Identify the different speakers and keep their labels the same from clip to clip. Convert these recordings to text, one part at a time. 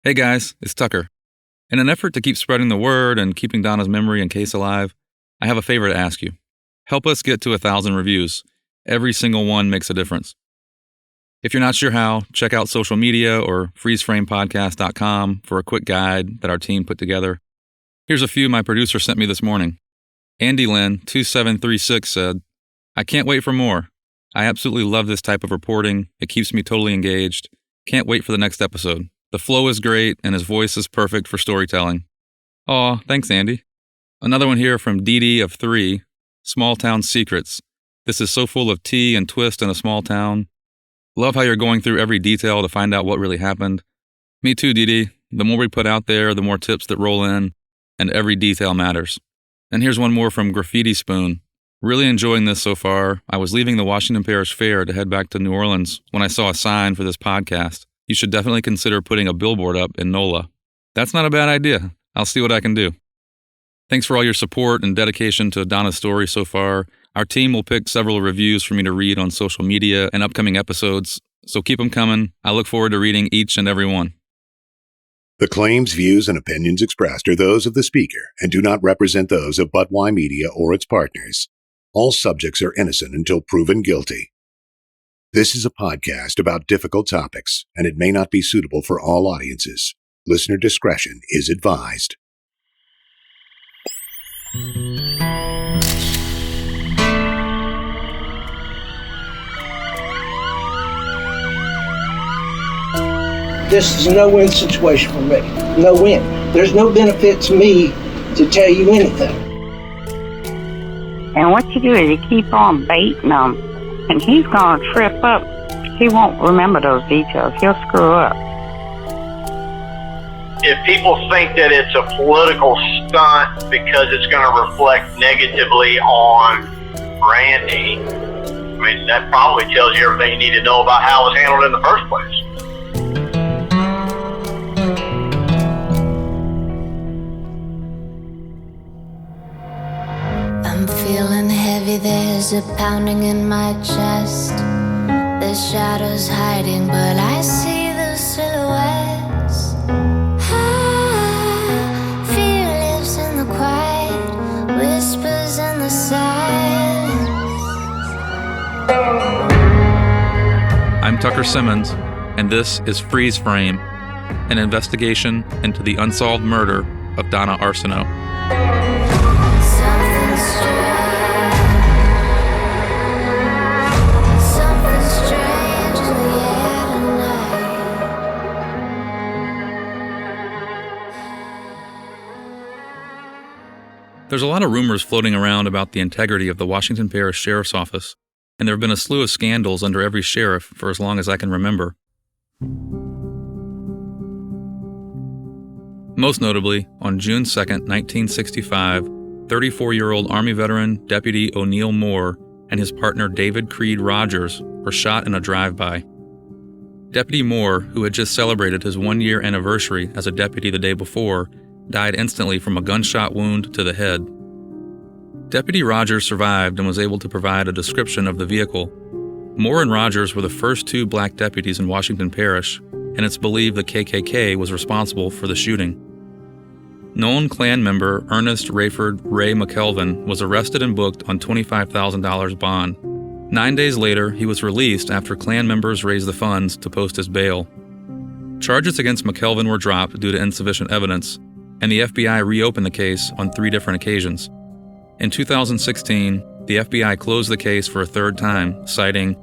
Speaker 1: Hey guys, it's Tucker. In an effort to keep spreading the word and keeping Donna's memory and case alive, I have a favor to ask you. Help us get to 1,000 reviews. Every single one makes a difference. If you're not sure how, check out social media or freezeframepodcast.com for a quick guide that our team put together. Here's a few my producer sent me this morning. Andy Lynn, 2736 said, I can't wait for more. I absolutely love this type of reporting. It keeps me totally engaged. Can't wait for the next episode. The flow is great and his voice is perfect for storytelling. Aw, thanks Andy. Another one here from Dee of 3, Small Town Secrets. This is so full of tea and twist in a small town. Love how you're going through every detail to find out what really happened. Me too, Dee. The more we put out there, the more tips that roll in, and every detail matters. And here's one more from Graffiti Spoon. Really enjoying this so far. I was leaving the Washington Parish Fair to head back to New Orleans when I saw a sign for this podcast. You should definitely consider putting a billboard up in NOLA. That's not a bad idea. I'll see what I can do. Thanks for all your support and dedication to Donna's story so far. Our team will pick several reviews for me to read on social media and upcoming episodes, so keep them coming. I look forward to reading each and every one.
Speaker 2: The claims, views, and opinions expressed are those of the speaker and do not represent those of But-Why Media or its partners. All subjects are innocent until proven guilty. This is a podcast about difficult topics, and it may not be suitable for all audiences. Listener discretion is advised.
Speaker 3: This is a no-win situation for me. No win. There's no benefit to me to tell you anything.
Speaker 4: And what you do is you keep on baiting him, and he's going to trip up. He won't remember those details. He'll screw up.
Speaker 5: If people think that it's a political stunt because it's going to reflect negatively on Randy, I mean, that probably tells you everything you need to know about how it was handled in the first place.
Speaker 6: I'm feeling heavy, there's a pounding in my chest. The shadows hiding, but I see the silhouettes. Fear lives in the quiet, whispers in the silence.
Speaker 1: I'm Tucker Simmons, and this is Freeze Frame, an investigation into the unsolved murder of Donna Arsenault. There's a lot of rumors floating around about the integrity of the Washington Parish Sheriff's Office, and there have been a slew of scandals under every sheriff for as long as I can remember. Most notably, on June 2, 1965, 34-year-old Army veteran Deputy O'Neill Moore and his partner David Creed Rogers were shot in a drive-by. Deputy Moore, who had just celebrated his one-year anniversary as a deputy the day before, died instantly from a gunshot wound to the head. Deputy Rogers survived and was able to provide a description of the vehicle. Moore and Rogers were the first two black deputies in Washington Parish, and it's believed the KKK was responsible for the shooting. Known Klan member Ernest Rayford Ray McKelvin was arrested and booked on $25,000 bond. 9 days later, he was released after Klan members raised the funds to post his bail. Charges against McKelvin were dropped due to insufficient evidence, and the FBI reopened the case on 3 different occasions. In 2016, the FBI closed the case for a third time, citing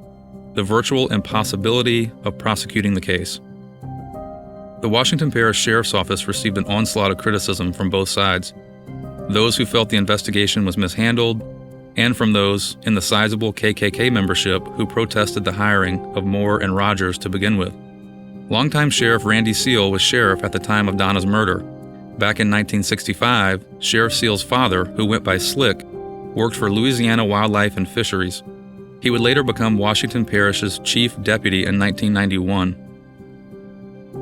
Speaker 1: the virtual impossibility of prosecuting the case. The Washington Parish Sheriff's Office received an onslaught of criticism from both sides, those who felt the investigation was mishandled, and from those in the sizable KKK membership who protested the hiring of Moore and Rogers to begin with. Longtime Sheriff Randy Seal was sheriff at the time of Donna's murder. Back in 1965, Sheriff Seal's father, who went by Slick, worked for Louisiana Wildlife and Fisheries. He would later become Washington Parish's chief deputy in 1991.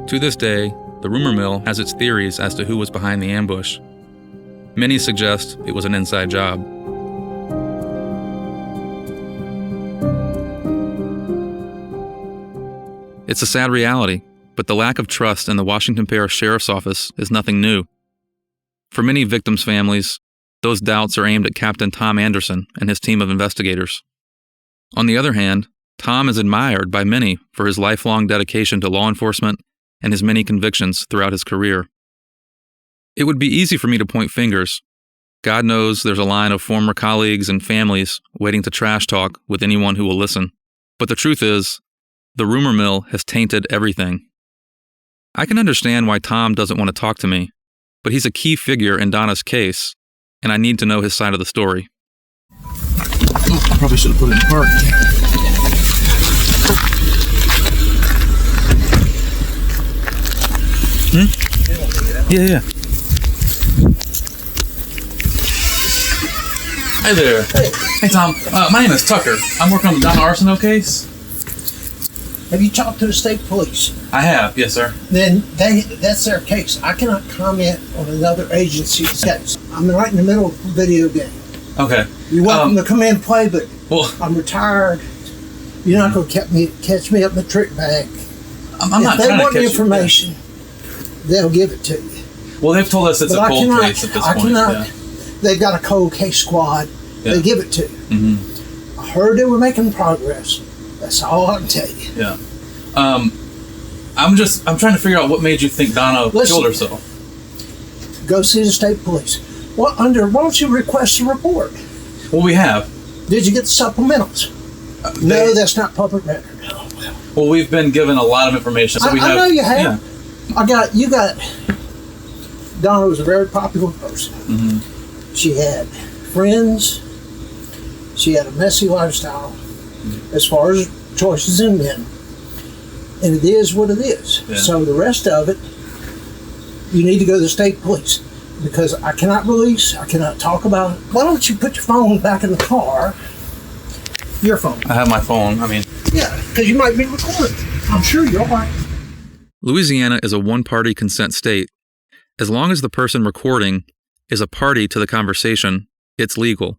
Speaker 1: To this day, the rumor mill has its theories as to who was behind the ambush. Many suggest it was an inside job. It's a sad reality. but the lack of trust in the Washington Parish Sheriff's Office is nothing new. For many victims' families, those doubts are aimed at Captain Tom Anderson and his team of investigators. On the other hand, Tom is admired by many for his lifelong dedication to law enforcement and his many convictions throughout his career. It would be easy for me to point fingers. God knows there's a line of former colleagues and families waiting to trash talk with anyone who will listen. But the truth is, the rumor mill has tainted everything. I can understand why Tom doesn't want to talk to me, but he's a key figure in Donna's case, and I need to know his side of the story.
Speaker 7: Oh, I probably should have put it in park. Yeah. Hey there. Hey Tom. My name is Tucker. I'm working on the Donna Arsenault case.
Speaker 3: Have you talked to the state police?
Speaker 7: I have, yes, sir.
Speaker 3: Then that's their case. I cannot comment on another agency's case. I'm right in the middle of a video game.
Speaker 7: Okay.
Speaker 3: You're welcome to come in and play, but
Speaker 7: well,
Speaker 3: I'm retired. You're not going to catch me up in the trick bag.
Speaker 7: I'm not
Speaker 3: if they
Speaker 7: trying
Speaker 3: want
Speaker 7: to catch
Speaker 3: information, they'll give it to you.
Speaker 7: Well, they've told us it's a cold case at this point. Yeah.
Speaker 3: They've got a cold case squad.
Speaker 7: Yeah.
Speaker 3: They give it to you.
Speaker 7: Mm-hmm.
Speaker 3: I heard they were making progress. That's all I can tell you.
Speaker 7: Yeah. I'm trying to figure out what made you think Donna killed herself.
Speaker 3: Go see the state police. Why don't you request a report?
Speaker 7: Well, we have.
Speaker 3: Did you get the supplementals? No, that's not public record.
Speaker 7: Well, we've been given a lot of information. So
Speaker 3: I know you have.
Speaker 7: Yeah.
Speaker 3: You got. Donna was a very popular person.
Speaker 7: Mm-hmm.
Speaker 3: She had friends. She had a messy lifestyle as far as choices in men. And it is what it is.
Speaker 7: Yeah.
Speaker 3: So the rest of it, you need to go to the state police. Because I cannot talk about it. Why don't you put your phone back in the car? Your phone.
Speaker 7: I have my phone.
Speaker 3: Yeah, because you might be recorded. I'm sure you are.
Speaker 1: Louisiana is a one-party consent state. As long as the person recording is a party to the conversation, it's legal.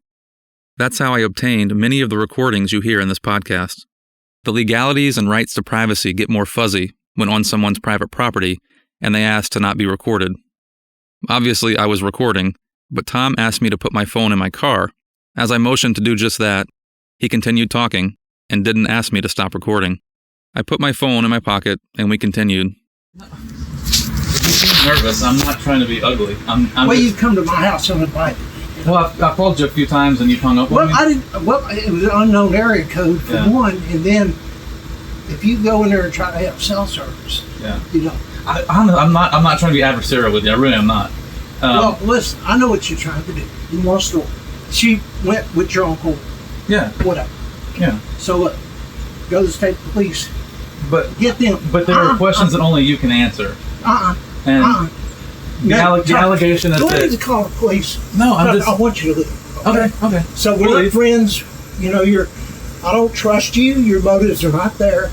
Speaker 1: That's how I obtained many of the recordings you hear in this podcast. The legalities and rights to privacy get more fuzzy when on someone's private property and they ask to not be recorded. Obviously, I was recording, but Tom asked me to put my phone in my car. As I motioned to do just that, he continued talking and didn't ask me to stop recording. I put my phone in my pocket and we continued.
Speaker 7: You seem nervous. I'm not trying to be ugly.
Speaker 3: You come to my house uninvited.
Speaker 7: Well, I called you a few times and you hung up on me.
Speaker 3: It was an unknown area code for one, and then if you go in there and try to have cell service,
Speaker 7: I'm not trying to be adversarial with you. I really am not.
Speaker 3: Well, listen, I know what you're trying to do. You want a story. She went with your uncle.
Speaker 7: Yeah.
Speaker 3: Whatever.
Speaker 7: Yeah.
Speaker 3: So look, go to the state police.
Speaker 7: But
Speaker 3: get them.
Speaker 7: But there are questions that only you can answer. The allegation is
Speaker 3: that.
Speaker 7: Go
Speaker 3: ahead to call the police.
Speaker 7: No,
Speaker 3: I want you to leave.
Speaker 7: Okay.
Speaker 3: So we're not friends. I don't trust you. Your motives are not there.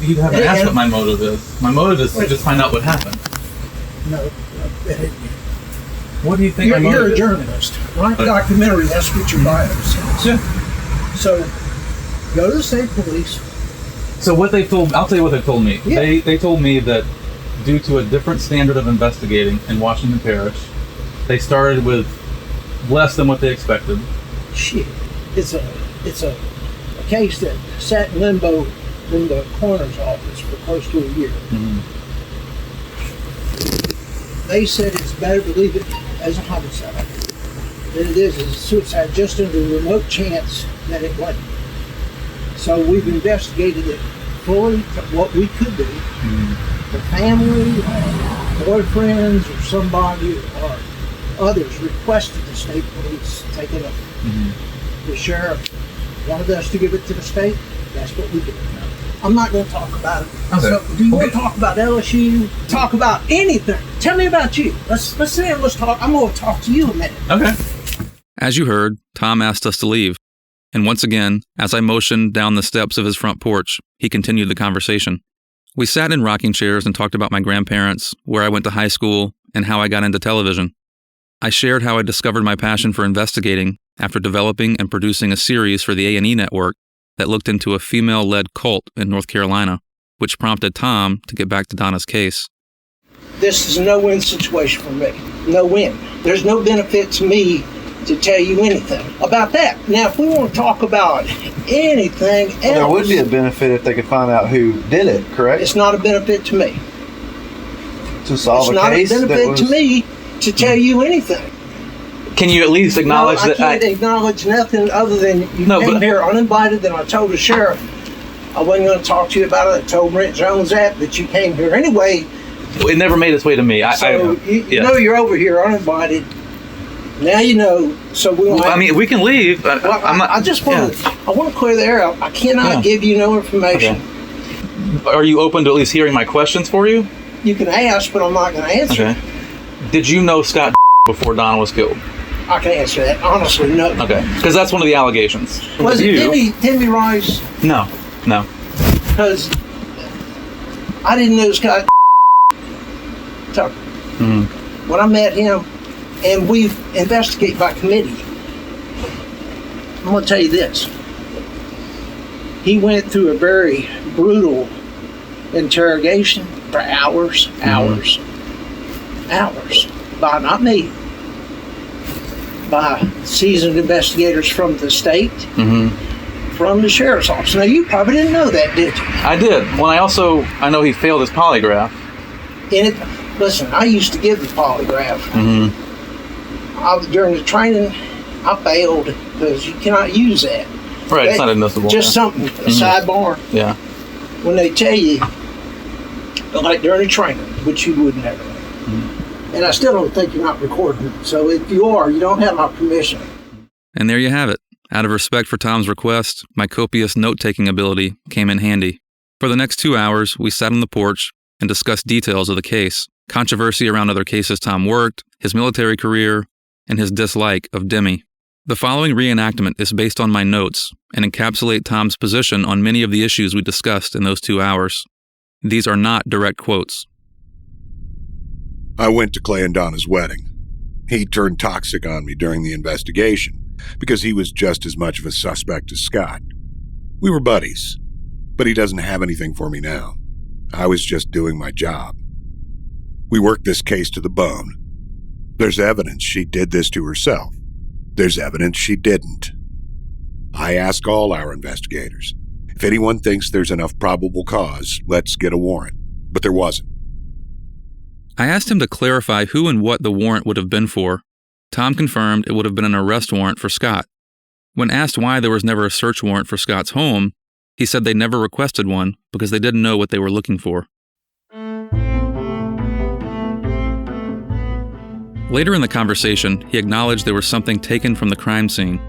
Speaker 7: You haven't asked what my motive is. My motive is to just find out what happened.
Speaker 3: No.
Speaker 7: What do you think?
Speaker 3: You're a journalist, right? Documentary. That's what your bio says.
Speaker 7: Yeah.
Speaker 3: So go to the state police.
Speaker 7: So what they told, I'll tell you what they told me. Yeah. They told me that due to a different standard of investigating in Washington Parish, they started with less than what they expected.
Speaker 3: Shit. It's a case that sat in limbo in the coroner's office for close to a year.
Speaker 7: Mm-hmm.
Speaker 3: They said it's better to leave it as a homicide than it is as a suicide, just under the remote chance that it wasn't. So we've investigated it fully to what we could do.
Speaker 7: Mm-hmm.
Speaker 3: The family, or boyfriends, or somebody, or others requested the state police take it up.
Speaker 7: Mm-hmm.
Speaker 3: The sheriff wanted us to give it to the state. That's what we did. I'm not going to talk about it.
Speaker 7: Okay.
Speaker 3: So, do you want to talk about LSU? Talk about anything. Tell me about you. Let's sit here and let's talk. I'm going to talk to you a minute.
Speaker 7: Okay.
Speaker 1: As you heard, Tom asked us to leave. And once again, as I motioned down the steps of his front porch, he continued the conversation. We sat in rocking chairs and talked about my grandparents, where I went to high school, and how I got into television. I shared how I discovered my passion for investigating after developing and producing a series for the A&E network that looked into a female-led cult in North Carolina. which prompted Tom to get back to Donna's case.
Speaker 3: This is a no-win situation for me. No win. There's no benefit to me to tell you anything about that. Now, if we want to talk about anything else...
Speaker 8: Well, there would be a benefit if they could find out who did it, correct?
Speaker 3: It's not a benefit to me.
Speaker 8: To solve a case?
Speaker 3: It's not a benefit to me to tell you anything.
Speaker 7: Can you at least acknowledge that?
Speaker 3: I can't acknowledge nothing other than you came here uninvited, and I told the sheriff I wasn't going to talk to you about it. I told Brent Jones that you came here anyway.
Speaker 7: It never made its way to me.
Speaker 3: You know you're over here uninvited. Now you know. So
Speaker 7: we can leave.
Speaker 3: I just want to. I want to clear the air out. I cannot give you no information.
Speaker 7: Okay. Are you open to at least hearing my questions for you?
Speaker 3: You can ask, but I'm not going to answer.
Speaker 7: Okay. Did you know Scott before Donna was killed?
Speaker 3: I can answer that. Honestly, no.
Speaker 7: Okay. Because that's one of the allegations.
Speaker 3: Was it Timmy Rice?
Speaker 7: No.
Speaker 3: Because I didn't know Scott Tucker.
Speaker 7: Mm-hmm.
Speaker 3: When I met him, and we've investigated by committee, I'm going to tell you this. He went through a very brutal interrogation for hours. By not me, by seasoned investigators from the state, from the sheriff's office. Now, you probably didn't know that, did you?
Speaker 7: I did. Well, I know he failed his polygraph.
Speaker 3: Listen, I used to give the polygraph. During the training, I failed because you cannot use that.
Speaker 7: Right, it's not admissible.
Speaker 3: Just something, a sidebar.
Speaker 7: Yeah.
Speaker 3: When they tell you, like during the training, which you would never. And I still don't think you're not recording. So if you are, you don't have my permission.
Speaker 1: And there you have it. Out of respect for Tom's request, my copious note-taking ability came in handy. For the next 2 hours, we sat on the porch and discussed details of the case, controversy around other cases Tom worked, his military career, and his dislike of Demi. The following reenactment is based on my notes and encapsulate Tom's position on many of the issues we discussed in those 2 hours. These are not direct quotes.
Speaker 2: I went to Clay and Donna's wedding. He turned toxic on me during the investigation because he was just as much of a suspect as Scott. We were buddies, but he doesn't have anything for me now. I was just doing my job. We worked this case to the bone. There's evidence she did this to herself. There's evidence she didn't. I ask all our investigators, if anyone thinks there's enough probable cause, let's get a warrant. But there wasn't.
Speaker 1: I asked him to clarify who and what the warrant would have been for. Tom confirmed it would have been an arrest warrant for Scott. When asked why there was never a search warrant for Scott's home, he said they never requested one because they didn't know what they were looking for. Later in the conversation, he acknowledged there was something taken from the crime scene,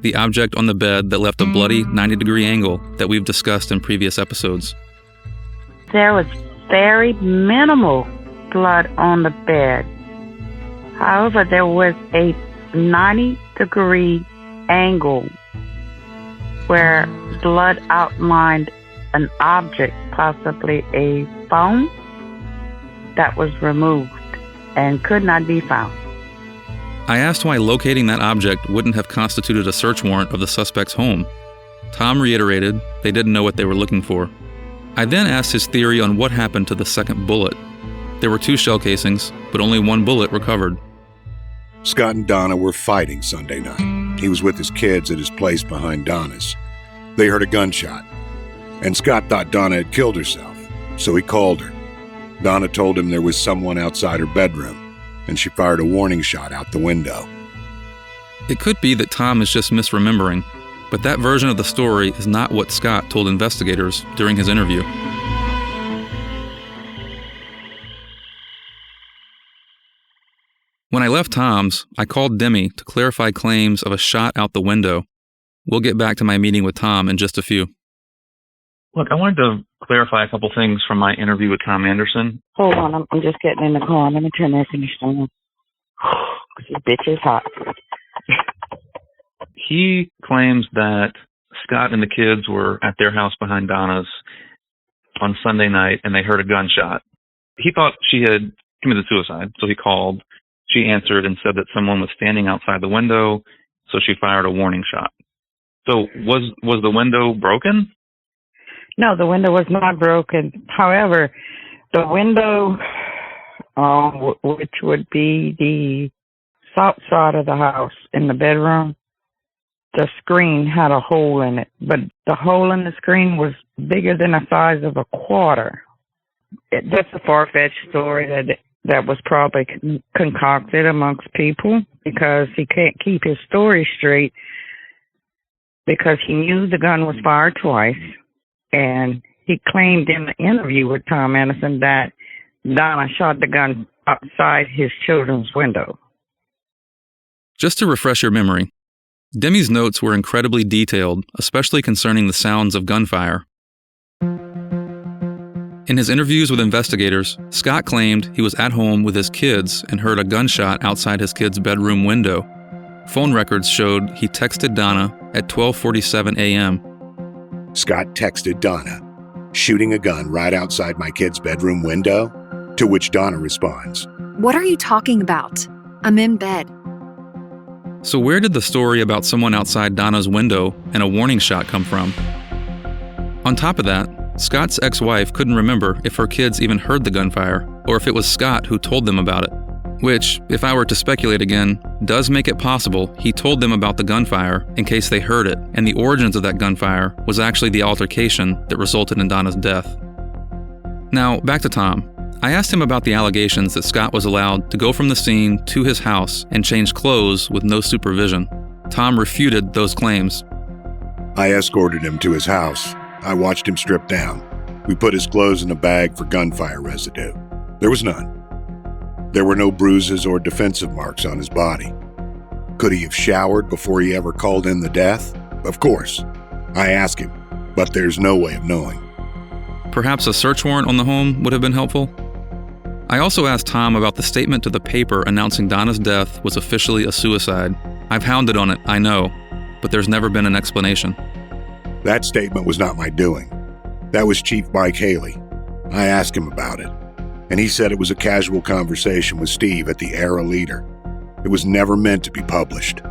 Speaker 1: the object on the bed that left a bloody 90-degree angle that we've discussed in previous episodes.
Speaker 4: There was very minimal blood on the bed. However, there was a 90-degree angle where blood outlined an object, possibly a phone, that was removed and could not be found.
Speaker 1: I asked why locating that object wouldn't have constituted a search warrant of the suspect's home. Tom reiterated they didn't know what they were looking for. I then asked his theory on what happened to the second bullet. There were 2 shell casings, but only 1 bullet recovered.
Speaker 2: Scott and Donna were fighting Sunday night. He was with his kids at his place behind Donna's. They heard a gunshot, and Scott thought Donna had killed herself, so he called her. Donna told him there was someone outside her bedroom, and she fired a warning shot out the window.
Speaker 1: It could be that Tom is just misremembering, but that version of the story is not what Scott told investigators during his interview. When I left Tom's, I called Demi to clarify claims of a shot out the window. We'll get back to my meeting with Tom in just a few. Look, I wanted to clarify a couple things from my interview with Tom Anderson.
Speaker 4: Hold on, I'm just getting in the car. Let me turn this on. This bitch is hot.
Speaker 1: He claims that Scott and the kids were at their house behind Donna's on Sunday night and they heard a gunshot. He thought she had committed suicide, so he called. She answered and said that someone was standing outside the window, so she fired a warning shot. So was the window broken?
Speaker 4: No, the window was not broken. However, the window, which would be the south side of the house in the bedroom, the screen had a hole in it, but the hole in the screen was bigger than the size of a quarter. That's a far-fetched story that was probably concocted amongst people because he can't keep his story straight because he knew the gun was fired twice, and he claimed in the interview with Tom Anderson that Donna shot the gun outside his children's window.
Speaker 1: Just to refresh your memory, Demi's notes were incredibly detailed, especially concerning the sounds of gunfire. In his interviews with investigators, Scott claimed he was at home with his kids and heard a gunshot outside his kids' bedroom window. Phone records showed he texted Donna at 12:47 a.m.
Speaker 2: Scott texted Donna, shooting a gun right outside my kid's bedroom window, to which Donna responds,
Speaker 9: "What are you talking about? I'm in bed."
Speaker 1: So where did the story about someone outside Donna's window and a warning shot come from? On top of that, Scott's ex-wife couldn't remember if her kids even heard the gunfire or if it was Scott who told them about it, which, if I were to speculate again, does make it possible he told them about the gunfire in case they heard it, and the origins of that gunfire was actually the altercation that resulted in Donna's death. Now, back to Tom. I asked him about the allegations that Scott was allowed to go from the scene to his house and change clothes with no supervision. Tom refuted those claims.
Speaker 2: I escorted him to his house. I watched him strip down. We put his clothes in a bag for gunfire residue. There was none. There were no bruises or defensive marks on his body. Could he have showered before he ever called in the death? Of course. I asked him, but there's no way of knowing.
Speaker 1: Perhaps a search warrant on the home would have been helpful? I also asked Tom about the statement to the paper announcing Donna's death was officially a suicide. I've hounded on it, I know, but there's never been an explanation.
Speaker 2: That statement was not my doing. That was Chief Mike Haley. I asked him about it, and he said it was a casual conversation with Steve at the Era Leader. It was never meant to be published.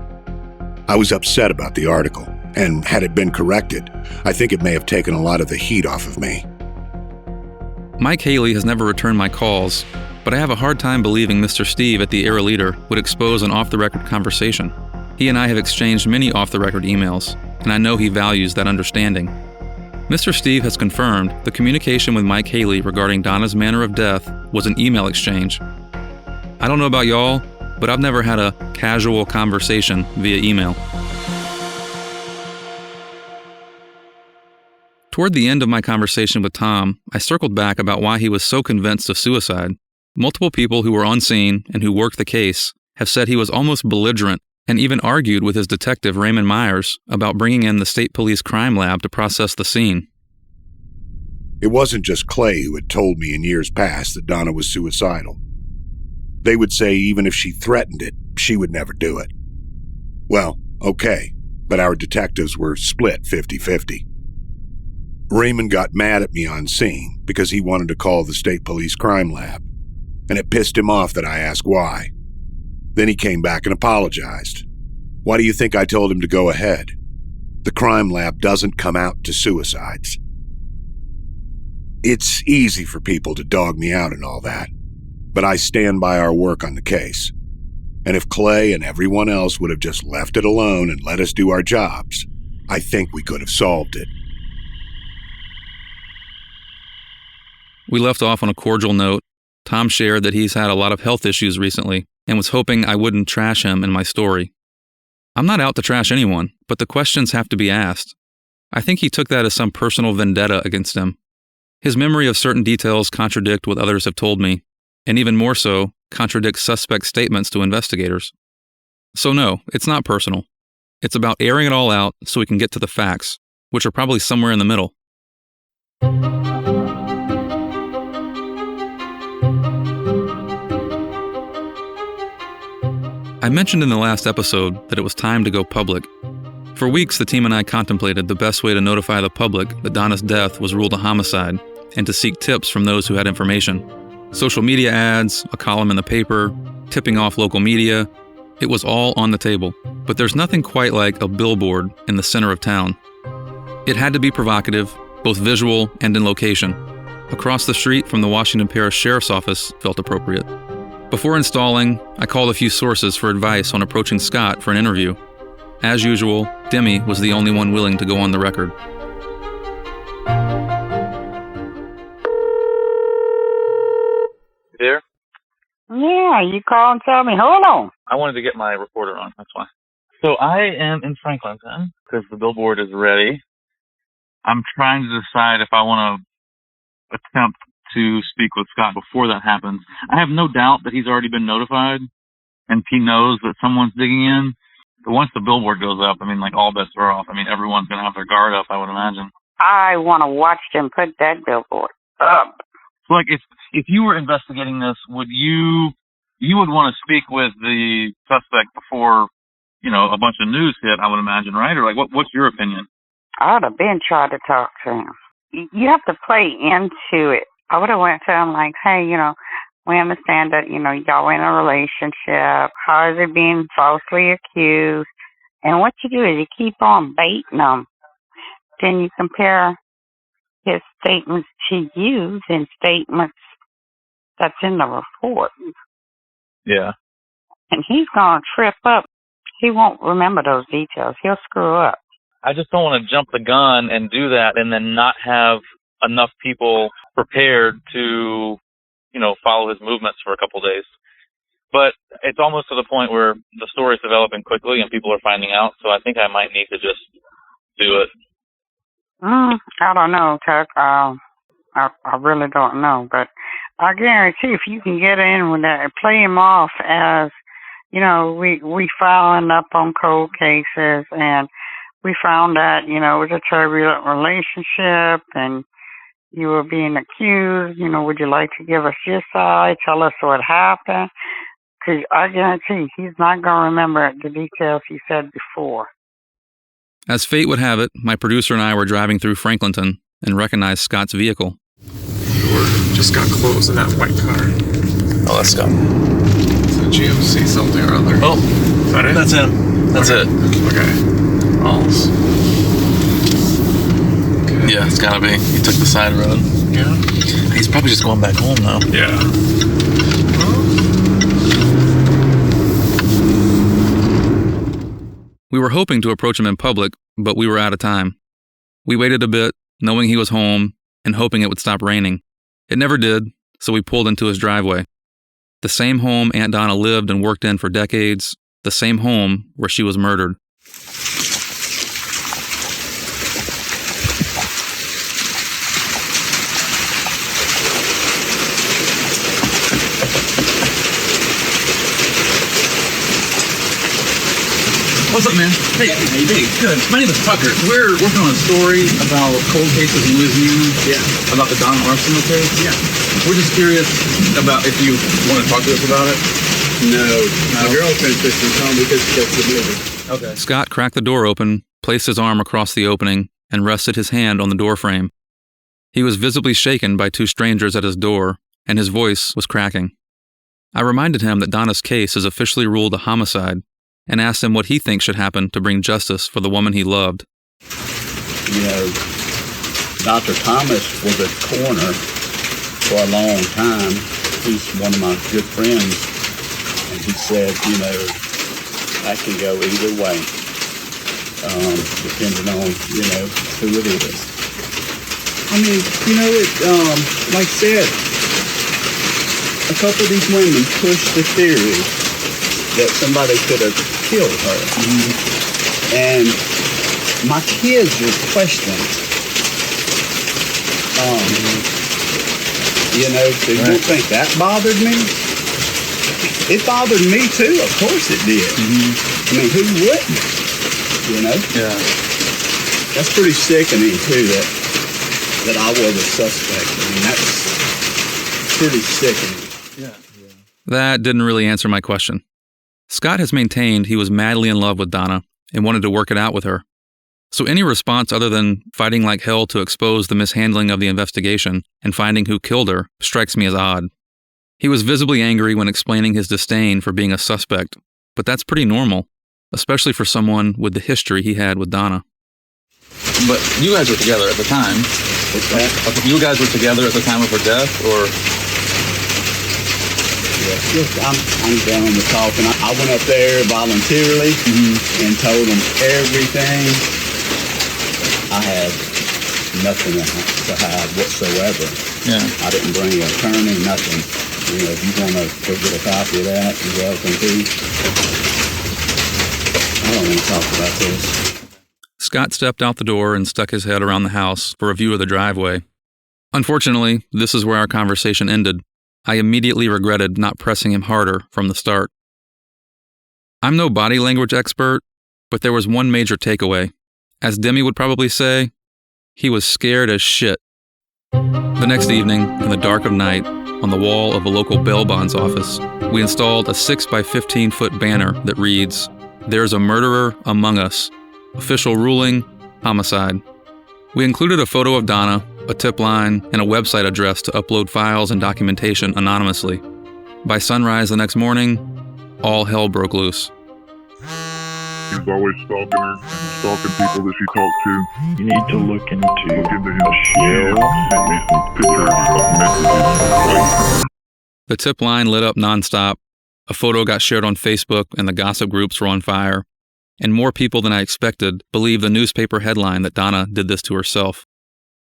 Speaker 2: I was upset about the article, and had it been corrected, I think it may have taken a lot of the heat off of me.
Speaker 1: Mike Haley has never returned my calls, but I have a hard time believing Mr. Steve at the Era Leader would expose an off-the-record conversation. He and I have exchanged many off-the-record emails, and I know he values that understanding. Mr. Steve has confirmed the communication with Mike Haley regarding Donna's manner of death was an email exchange. I don't know about y'all, but I've never had a casual conversation via email. Toward the end of my conversation with Tom, I circled back about why he was so convinced of suicide. Multiple people who were on scene and who worked the case have said he was almost belligerent and even argued with his detective Raymond Myers about bringing in the state police crime lab to process the scene.
Speaker 2: It wasn't just Clay who had told me in years past that Donna was suicidal. They would say even if she threatened it, she would never do it. Well, okay, but our detectives were split 50-50. Raymond got mad at me on scene because he wanted to call the state police crime lab, and it pissed him off that I asked why. Then he came back and apologized. Why do you think I told him to go ahead? The crime lab doesn't come out to suicides. It's easy for people to dog me out and all that, but I stand by our work on the case. And if Clay and everyone else would have just left it alone and let us do our jobs, I think we could have solved it.
Speaker 1: We left off on a cordial note. Tom shared that he's had a lot of health issues recently and was hoping I wouldn't trash him in my story. I'm not out to trash anyone, but the questions have to be asked. I think he took that as some personal vendetta against him. His memory of certain details contradict what others have told me, and even more so, contradict suspect statements to investigators. So no, it's not personal. It's about airing it all out so we can get to the facts, which are probably somewhere in the middle. I mentioned in the last episode that it was time to go public. For weeks, the team and I contemplated the best way to notify the public that Donna's death was ruled a homicide and to seek tips from those who had information. Social media ads, a column in the paper, tipping off local media, it was all on the table. But there's nothing quite like a billboard in the center of town. It had to be provocative, both visual and in location. Across the street from the Washington Parish Sheriff's Office felt appropriate. Before installing, I called a few sources for advice on approaching Scott for an interview. As usual, Demi was the only one willing to go on the record.
Speaker 7: There?
Speaker 4: Yeah, you call and tell me. Hold on.
Speaker 7: I wanted to get my reporter on, that's why. So I am in Franklinton because the billboard is ready. I'm trying to decide if I want to attempt to speak with Scott before that happens. I have no doubt that he's already been notified and he knows that someone's digging in. But once the billboard goes up, I mean, like, all bets are off. I mean, everyone's going to have their guard up, I would imagine.
Speaker 4: I want to watch them put that billboard up.
Speaker 7: So, like, if you were investigating this, would you would want to speak with the suspect before, you know, a bunch of news hit, I would imagine, right? Or, like, what's your opinion?
Speaker 4: I would have been trying to talk to him. You have to play into it. I would have went to him like, hey, you know, we understand that, you know, y'all in a relationship. How is it being falsely accused? And what you do is you keep on baiting them. Then you compare his statements to you and statements that's in the report.
Speaker 7: Yeah.
Speaker 4: And he's going to trip up. He won't remember those details. He'll screw up.
Speaker 7: I just don't want to jump the gun and do that and then not have enough people prepared to, you know, follow his movements for a couple of days. But it's almost to the point where the story's developing quickly and people are finding out, so I think I might need to just do it.
Speaker 4: I don't know, Tuck. I really don't know. But I guarantee if you can get in with that and play him off as, you know, we following up on cold cases and we found that, you know, it was a turbulent relationship and you were being accused. You know, would you like to give us your side? Tell us what happened. Because I guarantee he's not going to remember the details he said before.
Speaker 1: As fate would have it, my producer and I were driving through Franklinton and recognized Scott's vehicle.
Speaker 10: Door just got closed in that white car.
Speaker 7: Oh, let's go.
Speaker 10: It's a GMC something or other.
Speaker 7: Oh,
Speaker 10: is that it?
Speaker 7: That's him. That's
Speaker 10: okay.
Speaker 7: it.
Speaker 10: Okay. Balls. Okay.
Speaker 7: Yeah, it's gotta be. He took the side road.
Speaker 10: Yeah.
Speaker 7: He's probably just going back home now.
Speaker 10: Yeah.
Speaker 1: We were hoping to approach him in public, but we were out of time. We waited a bit, knowing he was home, and hoping it would stop raining. It never did, so we pulled into his driveway. The same home Aunt Donna lived and worked in for decades, the same home where she was murdered.
Speaker 7: What's up, man? Hey, good. My name is Tucker. We're working on a story about cold cases in Louisiana. Yeah. About the Donna arsenal case. Yeah. We're just curious about if you want to talk to us about it.
Speaker 11: No. My girlfriend's fixing to come because that's the movie.
Speaker 7: Okay.
Speaker 1: Scott cracked the door open, placed his arm across the opening, and rested his hand on the doorframe. He was visibly shaken by two strangers at his door, and his voice was cracking. I reminded him that Donna's case is officially ruled a homicide, and asked him what he thinks should happen to bring justice for the woman he loved.
Speaker 11: You know, Dr. Thomas was a coroner for a long time. He's one of my good friends, and he said, you know, that can go either way, depending on, you know, who it is. I mean, you know, it, like I said, a couple of these women pushed the theory that somebody could have killed her. Mm-hmm. And my kids were questioning. You know, so you don't think that bothered me? It bothered me too, of course it did. Mm-hmm. I mean, who wouldn't? You know?
Speaker 7: Yeah.
Speaker 11: That's pretty sickening too, that I was a suspect. I mean, that's pretty sickening.
Speaker 7: Yeah.
Speaker 1: That didn't really answer my question. Scott has maintained he was madly in love with Donna and wanted to work it out with her. So any response other than fighting like hell to expose the mishandling of the investigation and finding who killed her strikes me as odd. He was visibly angry when explaining his disdain for being a suspect, but that's pretty normal, especially for someone with the history he had with Donna. But you guys were together at the time.
Speaker 11: What's that?
Speaker 1: You guys were together at the time of her death, or?
Speaker 11: Yeah, look, I'm done with talking. I went up there voluntarily and told them everything. I had nothing to hide whatsoever.
Speaker 1: Yeah.
Speaker 11: I didn't bring an attorney, nothing. You know, if you want to go get a copy of that, you're welcome to. I don't want to talk about this.
Speaker 1: Scott stepped out the door and stuck his head around the house for a view of the driveway. Unfortunately, this is where our conversation ended. I immediately regretted not pressing him harder from the start. I'm no body language expert, but there was one major takeaway. As Demi would probably say, he was scared as shit. The next evening, in the dark of night, on the wall of a local bail bonds office, we installed a 6 by 15 foot banner that reads, "There's a murderer among us. Official ruling, homicide." We included a photo of Donna, a tip line, and a website address to upload files and documentation anonymously. By sunrise the next morning, all hell broke loose.
Speaker 12: He's always stalking her, stalking people that she talked to.
Speaker 13: You need to look into
Speaker 12: his shell. Sent me some pictures of messages.
Speaker 1: The tip line lit up nonstop. A photo got shared on Facebook and the gossip groups were on fire. And more people than I expected believe the newspaper headline that Donna did this to herself.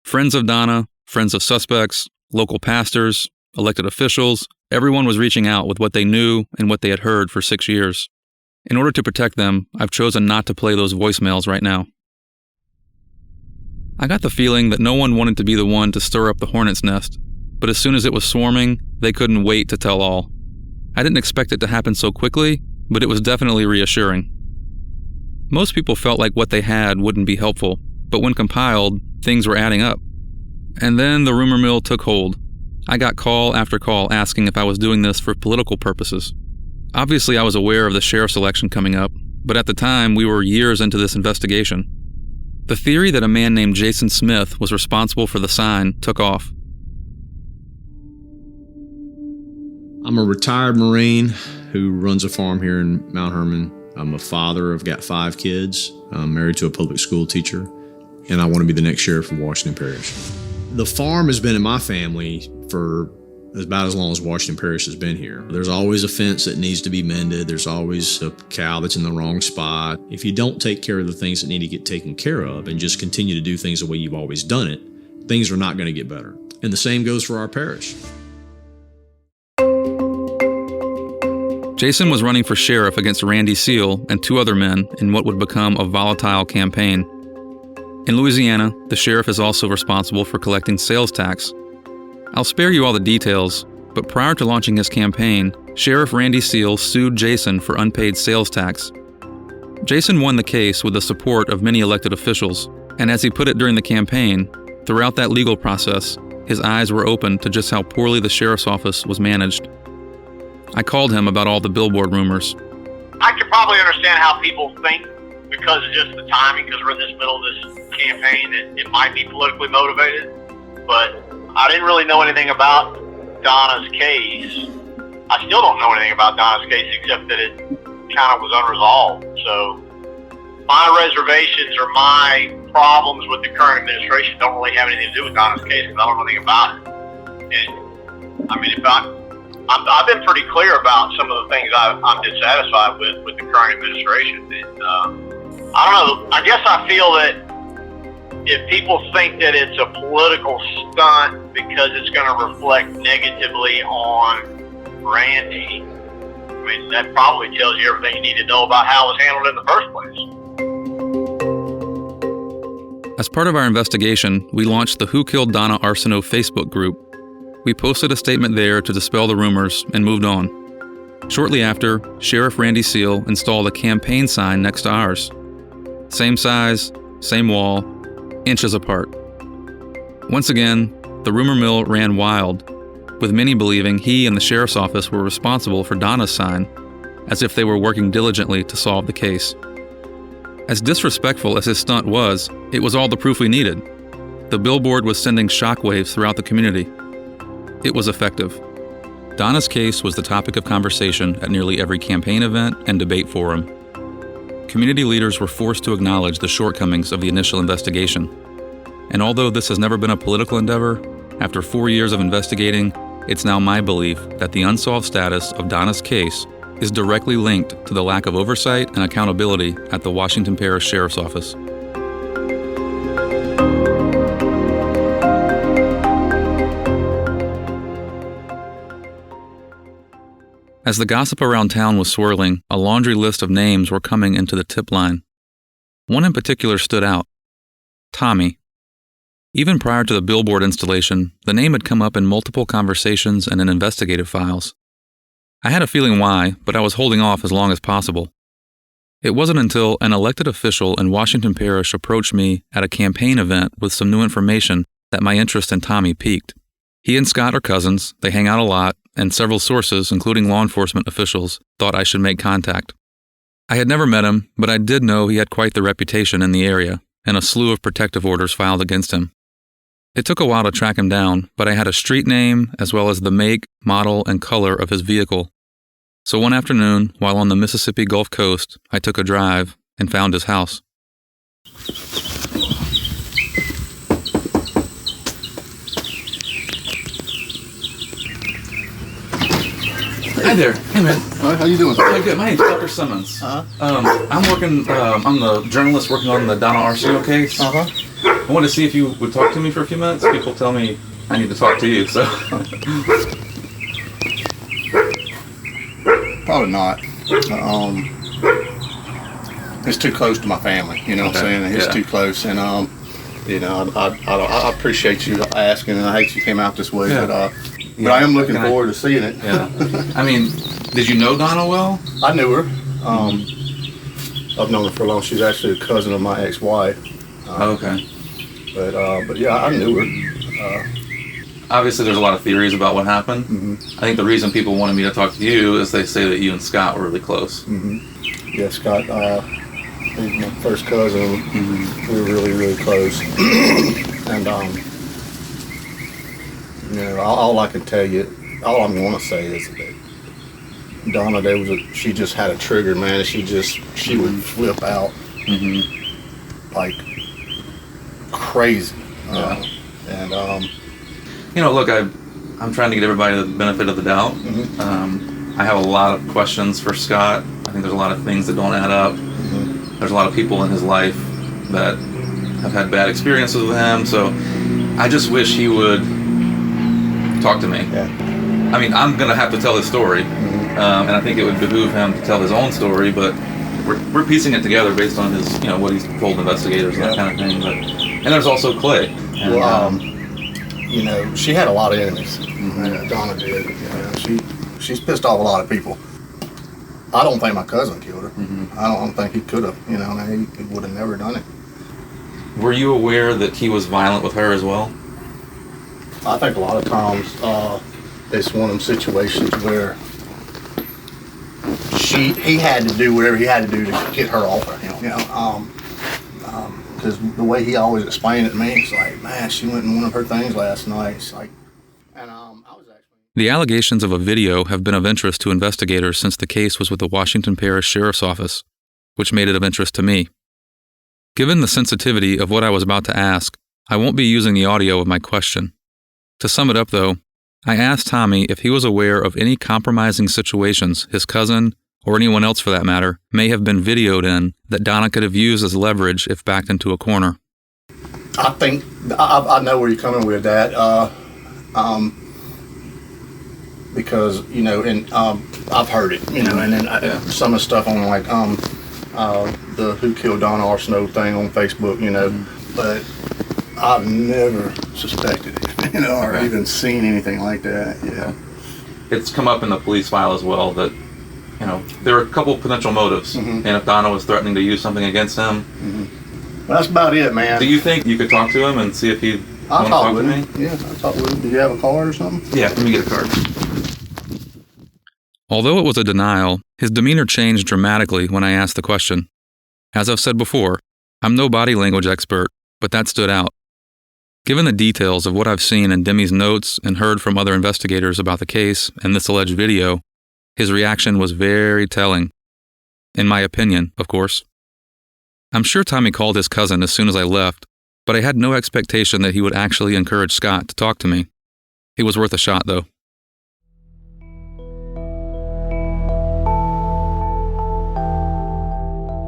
Speaker 1: Friends of Donna, friends of suspects, local pastors, elected officials, everyone was reaching out with what they knew and what they had heard for 6 years. In order to protect them, I've chosen not to play those voicemails right now. I got the feeling that no one wanted to be the one to stir up the hornet's nest, but as soon as it was swarming, they couldn't wait to tell all. I didn't expect it to happen so quickly, but it was definitely reassuring. Most people felt like what they had wouldn't be helpful, but when compiled, things were adding up. And then the rumor mill took hold. I got call after call asking if I was doing this for political purposes. Obviously, I was aware of the sheriff's election coming up, but at the time, we were years into this investigation. The theory that a man named Jason Smith was responsible for the sign took off.
Speaker 14: I'm a retired Marine who runs a farm here in Mount Hermon. I'm a father. I've got 5 kids. I'm married to a public school teacher, and I want to be the next sheriff of Washington Parish. The farm has been in my family for about as long as Washington Parish has been here. There's always a fence that needs to be mended. There's always a cow that's in the wrong spot. If you don't take care of the things that need to get taken care of and just continue to do things the way you've always done it, things are not going to get better. And the same goes for our parish.
Speaker 1: Jason was running for sheriff against Randy Seal and 2 other men in what would become a volatile campaign. In Louisiana, the sheriff is also responsible for collecting sales tax. I'll spare you all the details, but prior to launching his campaign, Sheriff Randy Seal sued Jason for unpaid sales tax. Jason won the case with the support of many elected officials, and as he put it during the campaign, throughout that legal process, his eyes were open to just how poorly the sheriff's office was managed. I called him about all the billboard rumors.
Speaker 5: I can probably understand how people think, because of just the timing, because we're in this middle of this campaign, it might be politically motivated, but I didn't really know anything about Donna's case. I still don't know anything about Donna's case except that it kind of was unresolved. So my reservations or my problems with the current administration don't really have anything to do with Donna's case because I don't know anything about it. And I mean, I've been pretty clear about some of the things I'm dissatisfied with the current administration. And I don't know. I guess I feel that if people think that it's a political stunt because it's going to reflect negatively on Randy, I mean, that probably tells you everything you need to know about how it was handled in the first place.
Speaker 1: As part of our investigation, we launched the Who Killed Donna Arsenault Facebook group. We posted a statement there to dispel the rumors and moved on. Shortly after, Sheriff Randy Seal installed a campaign sign next to ours. Same size, same wall, inches apart. Once again, the rumor mill ran wild, with many believing he and the sheriff's office were responsible for Donna's sign, as if they were working diligently to solve the case. As disrespectful as his stunt was, it was all the proof we needed. The billboard was sending shockwaves throughout the community. It was effective. Donna's case was the topic of conversation at nearly every campaign event and debate forum. community leaders were forced to acknowledge the shortcomings of the initial investigation. And although this has never been a political endeavor, after 4 years of investigating, it's now my belief that the unsolved status of Donna's case is directly linked to the lack of oversight and accountability at the Washington Parish Sheriff's Office. As the gossip around town was swirling, a laundry list of names were coming into the tip line. One in particular stood out: Tommy. Even prior to the billboard installation, the name had come up in multiple conversations and in investigative files. I had a feeling why, but I was holding off as long as possible. It wasn't until an elected official in Washington Parish approached me at a campaign event with some new information that my interest in Tommy piqued. He and Scott are cousins, they hang out a lot, and several sources, including law enforcement officials, thought I should make contact. I had never met him, but I did know he had quite the reputation in the area, and a slew of protective orders filed against him. It took a while to track him down, but I had a street name as well as the make, model, and color of his vehicle. So one afternoon, while on the Mississippi Gulf Coast, I took a drive and found his house. Hi there. Hey, man.
Speaker 13: All right, how you doing?
Speaker 1: Hey, good. My name's Dr. Simmons. I'm working, I'm the journalist working on the Donna RCO case. I wanted to see if you would talk to me for a few minutes. People tell me I need to talk to you, so.
Speaker 13: Probably not. It's too close to my family, you know what I'm saying? It's too close, and I appreciate you asking, and I hate you came out this way, but I am looking forward to seeing it.
Speaker 1: Yeah. I mean, did you know Donna well?
Speaker 13: I knew her. I've known her for a long. She's actually a cousin of my ex-wife.
Speaker 1: Okay.
Speaker 13: But yeah, I knew her.
Speaker 1: Obviously, there's a lot of theories about what happened. Mm-hmm. I think the reason people wanted me to talk to you is they say that you and Scott were really close.
Speaker 13: Mm-hmm. Yeah, Scott, he's my first cousin. Mm-hmm. We were really, really close. And all I can tell you, all I'm going to say is that Donna, she just had a trigger, man. She would flip out like crazy.
Speaker 1: Look, I'm trying to get everybody the benefit of the doubt. I have a lot of questions for Scott. I think there's a lot of things that don't add up. There's a lot of people in his life that have had bad experiences with him, so I just wish he would talk to me. I mean, I'm going to have to tell his story, and I think it would behoove him to tell his own story, but we're piecing it together based on his, what he's told investigators and that kind of thing. And there's also Clay. And,
Speaker 13: she had a lot of enemies. Donna did. She's pissed off a lot of people. I don't think my cousin killed her. I don't think he could have. He would have never done it.
Speaker 1: Were you aware that he was violent with her as well?
Speaker 13: I think a lot of times it's one of them situations where he had to do whatever he had to do to get her off of him. Because the way he always explained it to me, it's like, man, she went in one of her things last night. It's like, and I was actually.
Speaker 1: The allegations of a video have been of interest to investigators since the case was with the Washington Parish Sheriff's Office, which made it of interest to me. Given the sensitivity of what I was about to ask, I won't be using the audio of my question. To sum it up, though, I asked Tommy if he was aware of any compromising situations his cousin, or anyone else for that matter, may have been videoed in that Donna could have used as leverage if backed into a corner.
Speaker 13: I think I know where you're coming with that, because and I've heard it, and then some of the stuff on like the Who Killed Donna Arsenault thing on Facebook, but I've never suspected it, or even seen anything like that. Yeah,
Speaker 1: it's come up in the police file as well that. There are a couple potential motives, and if Donna was threatening to use something against him.
Speaker 13: Well, that's about it, man.
Speaker 1: Do you think you could talk to him and see if he'd want to talk with me?
Speaker 13: Yeah, I'll talk with him. Do you have a card or something?
Speaker 1: Yeah, let me get a card. Although it was a denial, his demeanor changed dramatically when I asked the question. As I've said before, I'm no body language expert, but that stood out. Given the details of what I've seen in Demi's notes and heard from other investigators about the case and this alleged video, his reaction was very telling. In my opinion, of course. I'm sure Tommy called his cousin as soon as I left, but I had no expectation that he would actually encourage Scott to talk to me. It was worth a shot, though.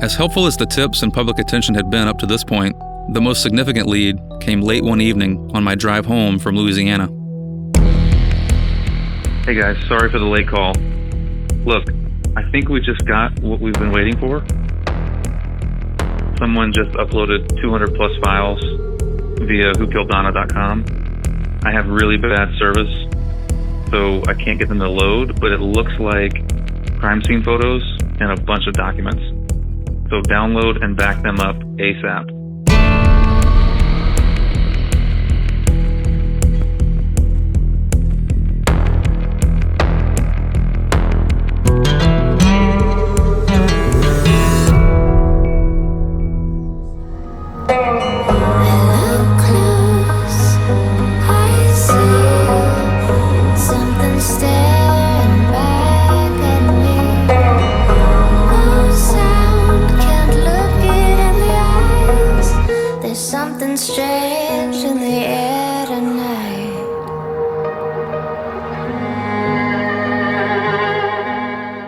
Speaker 1: As helpful as the tips and public attention had been up to this point, the most significant lead came late one evening on my drive home from Louisiana. Hey guys, sorry for the late call. Look, I think we just got what we've been waiting for. Someone just uploaded 200 plus files via whokilledonna.com. I have really bad service, so I can't get them to load, but it looks like crime scene photos and a bunch of documents. So download and back them up ASAP.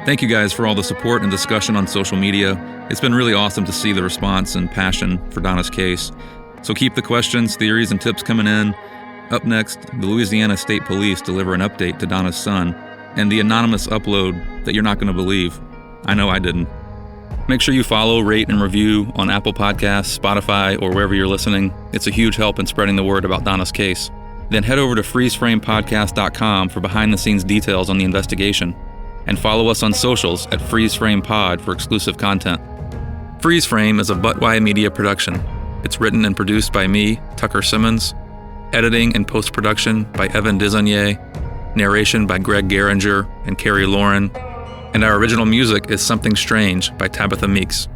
Speaker 1: Thank you guys for all the support and discussion on social media. It's been really awesome to see the response and passion for Donna's case. So keep the questions, theories, and tips coming in. Up next, the Louisiana State Police deliver an update to Donna's son and the anonymous upload that you're not going to believe. I know I didn't. Make sure you follow, rate, and review on Apple Podcasts, Spotify, or wherever you're listening. It's a huge help in spreading the word about Donna's case. Then head over to freezeframepodcast.com for behind-the-scenes details on the investigation. And follow us on socials at FreezeFramePod for exclusive content. Freeze Frame is a Buttwise Media production. It's written and produced by me, Tucker Simmons. Editing and post-production by Evan Dizonier. Narration by Greg Geringer and Carrie Lauren. And our original music is Something Strange by Tabitha Meeks.